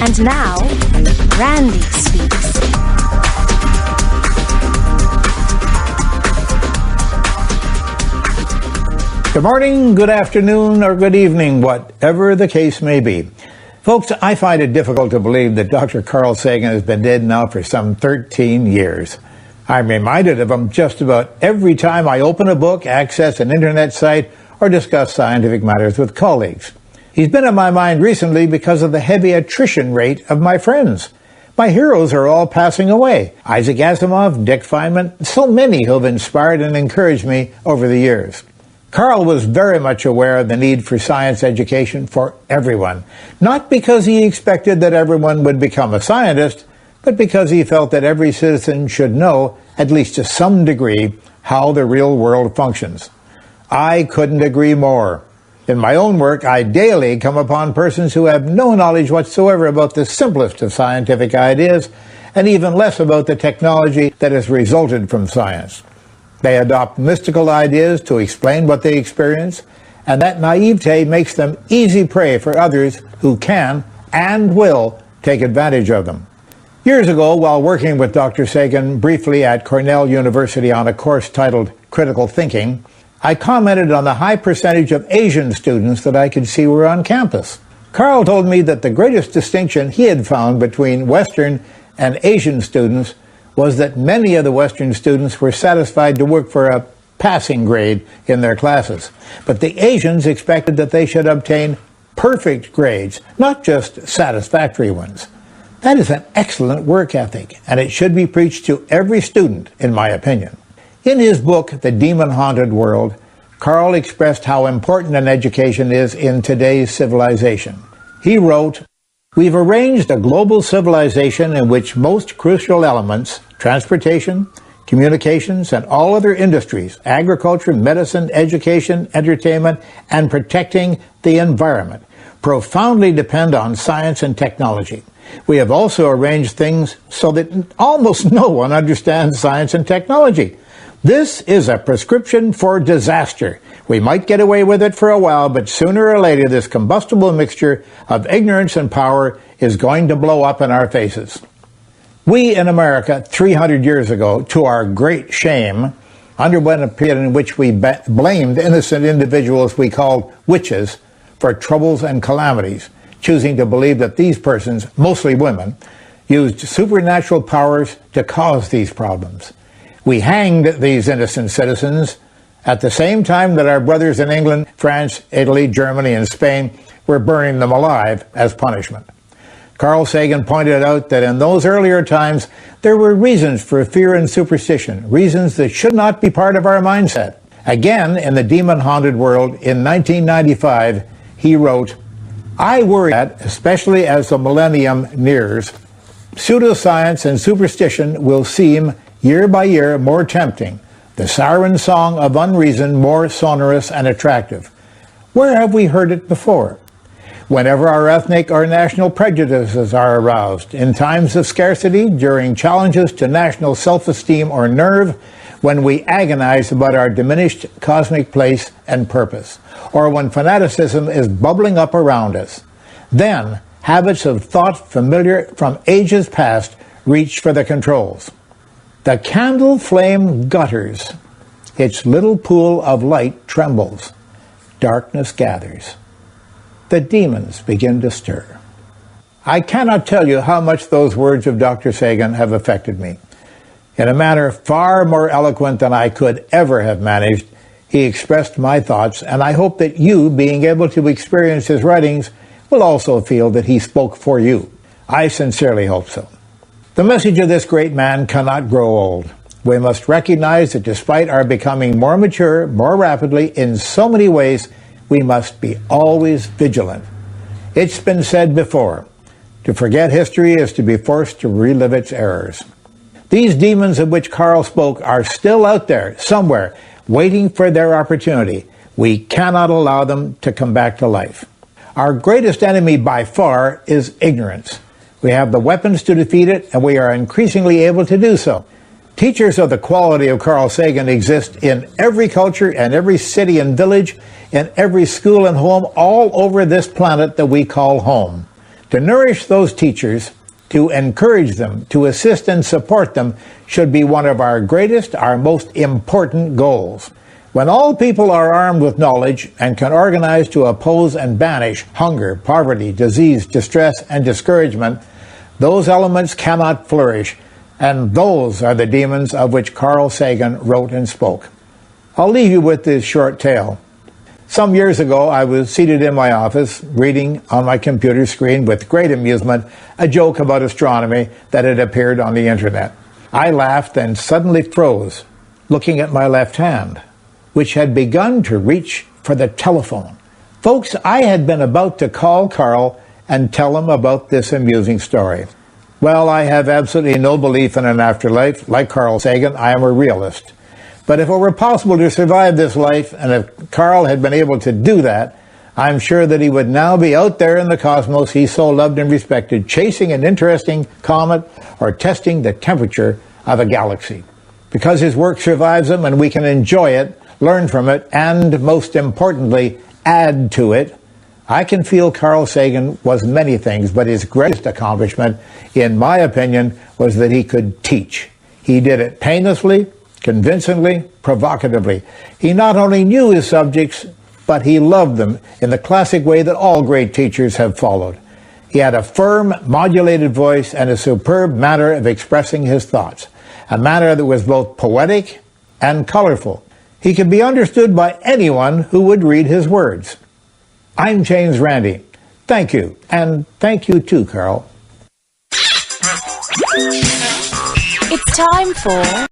And now, Randy speaks. Good morning, good afternoon, or good evening, whatever the case may be. Folks, I find it difficult to believe that Dr. Carl Sagan has been dead now for some 13 years. I'm reminded of him just about every time I open a book, access an internet site, or discuss scientific matters with colleagues. He's been in my mind recently because of the heavy attrition rate of my friends. My heroes are all passing away. Isaac Asimov, Dick Feynman, so many who have inspired and encouraged me over the years. Carl was very much aware of the need for science education for everyone, not because he expected that everyone would become a scientist, but because he felt that every citizen should know, at least to some degree, how the real world functions. I couldn't agree more. In my own work, I daily come upon persons who have no knowledge whatsoever about the simplest of scientific ideas, and even less about the technology that has resulted from science. They adopt mystical ideas to explain what they experience, and that naivete makes them easy prey for others who can and will take advantage of them. Years ago, while working with Dr. Sagan briefly at Cornell University on a course titled Critical Thinking, I commented on the high percentage of Asian students that I could see were on campus. Carl told me that the greatest distinction he had found between Western and Asian students was that many of the Western students were satisfied to work for a passing grade in their classes. But the Asians expected that they should obtain perfect grades, not just satisfactory ones. That is an excellent work ethic, and it should be preached to every student, in my opinion. In his book, The Demon-Haunted World, Carl expressed how important an education is in today's civilization. He wrote, "We've arranged a global civilization in which most crucial elements, transportation, communications, and all other industries, agriculture, medicine, education, entertainment, and protecting the environment, profoundly depend on science and technology. We have also arranged things so that almost no one understands science and technology. This is a prescription for disaster. We might get away with it for a while, but sooner or later this combustible mixture of ignorance and power is going to blow up in our faces." We in America, 300 years ago, to our great shame, underwent a period in which we blamed innocent individuals we called witches for troubles and calamities, choosing to believe that these persons, mostly women, used supernatural powers to cause these problems. We hanged these innocent citizens at the same time that our brothers in England, France, Italy, Germany, and Spain were burning them alive as punishment. Carl Sagan pointed out that in those earlier times, there were reasons for fear and superstition, reasons that should not be part of our mindset. Again, in The Demon-Haunted World in 1995, he wrote, "I worry that, especially as the millennium nears, pseudoscience and superstition will seem year by year more tempting, the siren song of unreason more sonorous and attractive. Where have we heard it before? Whenever our ethnic or national prejudices are aroused, in times of scarcity, during challenges to national self-esteem or nerve, when we agonize about our diminished cosmic place and purpose, or when fanaticism is bubbling up around us, then habits of thought familiar from ages past reach for the controls. The candle flame gutters, its little pool of light trembles, darkness gathers. The demons begin to stir." I cannot tell you how much those words of Dr. Sagan have affected me. In a manner far more eloquent than I could ever have managed, he expressed my thoughts, and I hope that you, being able to experience his writings, will also feel that he spoke for you. I sincerely hope so. The message of this great man cannot grow old. We must recognize that despite our becoming more mature, more rapidly, in so many ways, we must be always vigilant. It's been said before, to forget history is to be forced to relive its errors. These demons of which Carl spoke are still out there, somewhere, waiting for their opportunity. We cannot allow them to come back to life. Our greatest enemy by far is ignorance. We have the weapons to defeat it, and we are increasingly able to do so. Teachers of the quality of Carl Sagan exist in every culture and every city and village, in every school and home all over this planet that we call home. To nourish those teachers, to encourage them, to assist and support them should be one of our greatest, our most important goals. When all people are armed with knowledge and can organize to oppose and banish hunger, poverty, disease, distress, and discouragement, those elements cannot flourish, and those are the demons of which Carl Sagan wrote and spoke. I'll leave you with this short tale. Some years ago, I was seated in my office, reading on my computer screen with great amusement a joke about astronomy that had appeared on the internet. I laughed and suddenly froze, looking at my left hand, which had begun to reach for the telephone. Folks, I had been about to call Carl and tell him about this amusing story. Well, I have absolutely no belief in an afterlife. Like Carl Sagan, I am a realist. But if it were possible to survive this life, and if Carl had been able to do that, I'm sure that he would now be out there in the cosmos he so loved and respected, chasing an interesting comet or testing the temperature of a galaxy. Because his work survives him and we can enjoy it, learn from it, and most importantly, add to it, I can feel Carl Sagan was many things, but his greatest accomplishment, in my opinion, was that he could teach. He did it painlessly, convincingly, provocatively. He not only knew his subjects, but he loved them in the classic way that all great teachers have followed. He had a firm, modulated voice and a superb manner of expressing his thoughts, a manner that was both poetic and colorful. He could be understood by anyone who would read his words. I'm James Randi. Thank you, and thank you too, Carl. It's time for